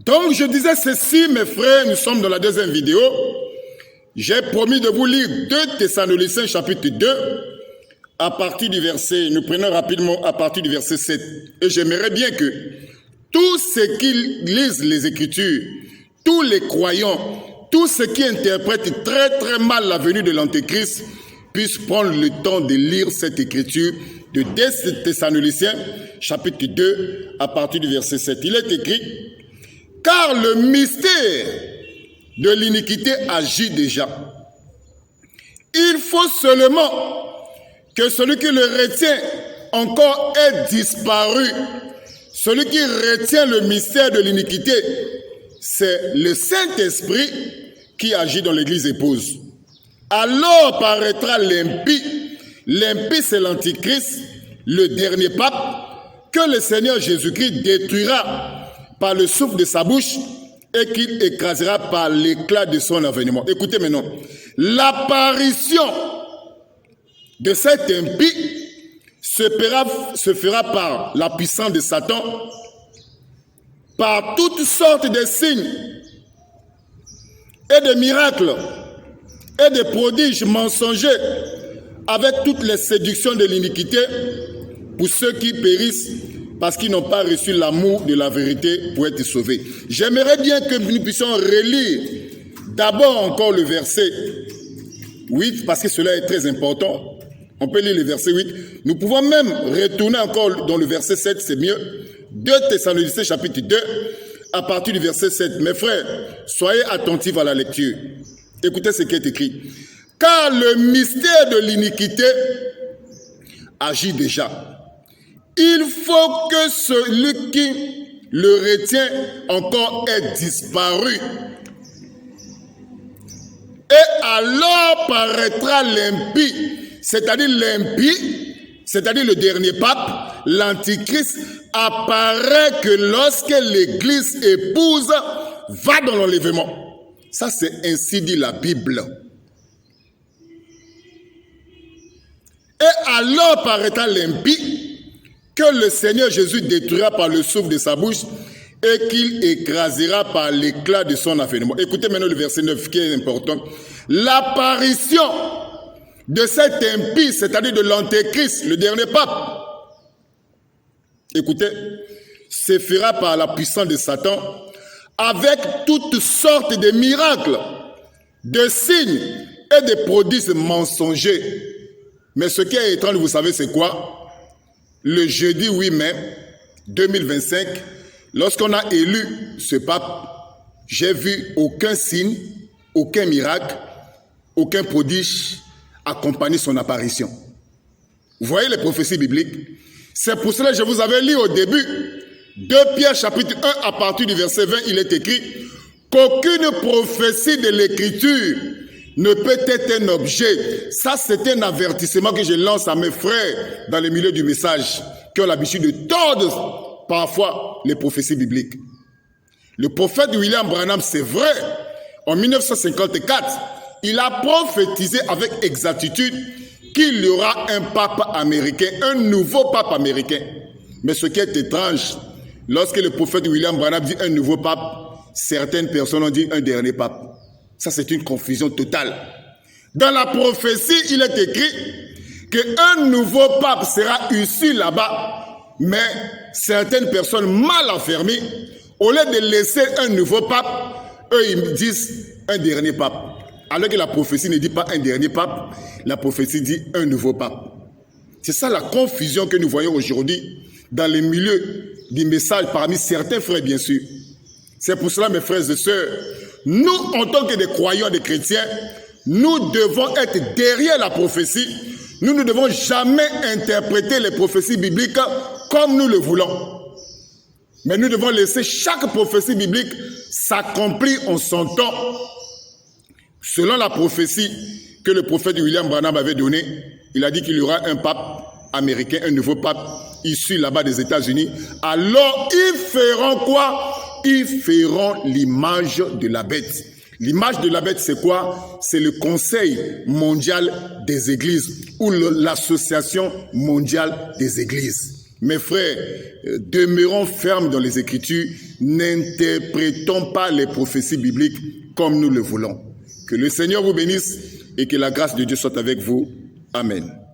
Donc je disais ceci, mes frères, nous sommes dans la deuxième vidéo. J'ai promis de vous lire 2 Thessaloniciens chapitre 2 à partir du verset, nous prenons rapidement à partir du verset 7. Et j'aimerais bien que tous ceux qui lisent les Écritures, tous les croyants, tous ceux qui interprètent très mal la venue de l'Antéchrist puissent prendre le temps de lire cette Écriture de 2 Thessaloniciens chapitre 2 à partir du verset 7. Il est écrit: car le mystère de l'iniquité agit déjà. Il faut seulement que celui qui le retient encore ait disparu. Celui qui retient le mystère de l'iniquité, c'est le Saint-Esprit qui agit dans l'église épouse. Alors paraîtra l'impie. L'impie, c'est l'Antichrist, le dernier pape, que le Seigneur Jésus-Christ détruira par le souffle de sa bouche et qu'il écrasera par l'éclat de son avènement. Écoutez maintenant, l'apparition de cet impie se fera par la puissance de Satan, par toutes sortes de signes et de miracles et de prodiges mensongers, avec toutes les séductions de l'iniquité pour ceux qui périssent parce qu'ils n'ont pas reçu l'amour de la vérité pour être sauvés. J'aimerais bien que nous puissions relire d'abord encore le verset 8, parce que cela est très important. On peut lire le verset 8. Nous pouvons même retourner encore dans le verset 7, c'est mieux. 2 Thessaloniciens chapitre 2, à partir du verset 7. Mes frères, soyez attentifs à la lecture. Écoutez ce qui est écrit. Car le mystère de l'iniquité agit déjà. Il faut que celui qui le retient encore ait disparu. Et alors paraîtra l'impie, c'est-à-dire l'impie, c'est-à-dire le dernier pape, l'Antichrist, apparaît que lorsque l'Église épouse va dans l'enlèvement. Ça, c'est ainsi dit la Bible. Et alors paraîtra l'impie, que le Seigneur Jésus détruira par le souffle de sa bouche et qu'il écrasera par l'éclat de son avènement. Écoutez maintenant le verset 9 qui est important. L'apparition de cet impie, c'est-à-dire de l'Antéchrist, le dernier pape, écoutez, se fera par la puissance de Satan avec toutes sortes de miracles, de signes et de prodiges mensongers. Mais ce qui est étrange, vous savez c'est quoi? Le jeudi 8 mai 2025, lorsqu'on a élu ce pape, j'ai vu aucun signe, aucun miracle, aucun prodige accompagner son apparition. Vous voyez les prophéties bibliques? C'est pour cela que je vous avais lu au début, 2 Pierre chapitre 1 à partir du verset 20, il est écrit qu'aucune prophétie de l'écriture ne peut être un objet. Ça, c'est un avertissement que je lance à mes frères dans le milieu du message, qui ont l'habitude de tordre parfois les prophéties bibliques. Le prophète William Branham, c'est vrai, en 1954, il a prophétisé avec exactitude qu'il y aura un pape américain, un nouveau pape américain. Mais ce qui est étrange, lorsque le prophète William Branham dit un nouveau pape, certaines personnes ont dit un dernier pape. Ça, c'est une confusion totale. Dans la prophétie, il est écrit qu'un nouveau pape sera issu là-bas, mais certaines personnes mal enfermées, au lieu de laisser un nouveau pape, eux, ils disent un dernier pape. Alors que la prophétie ne dit pas un dernier pape, la prophétie dit un nouveau pape. C'est ça la confusion que nous voyons aujourd'hui dans les milieux du message parmi certains frères, bien sûr. C'est pour cela, mes frères et sœurs, nous, en tant que des croyants, des chrétiens, nous devons être derrière la prophétie. Nous ne devons jamais interpréter les prophéties bibliques comme nous le voulons. Mais nous devons laisser chaque prophétie biblique s'accomplir en son temps. Selon la prophétie que le prophète William Branham avait donnée, il a dit qu'il y aura un pape américain, un nouveau pape issu là-bas des États-Unis. Alors, ils feront quoi? Ils feront l'image de la bête. L'image de la bête, c'est quoi? C'est le Conseil mondial des églises ou l'Association mondiale des églises. Mes frères, demeurons fermes dans les Écritures, N'interprétons pas les prophéties bibliques comme nous le voulons. Que le Seigneur vous bénisse et que la grâce de Dieu soit avec vous. Amen.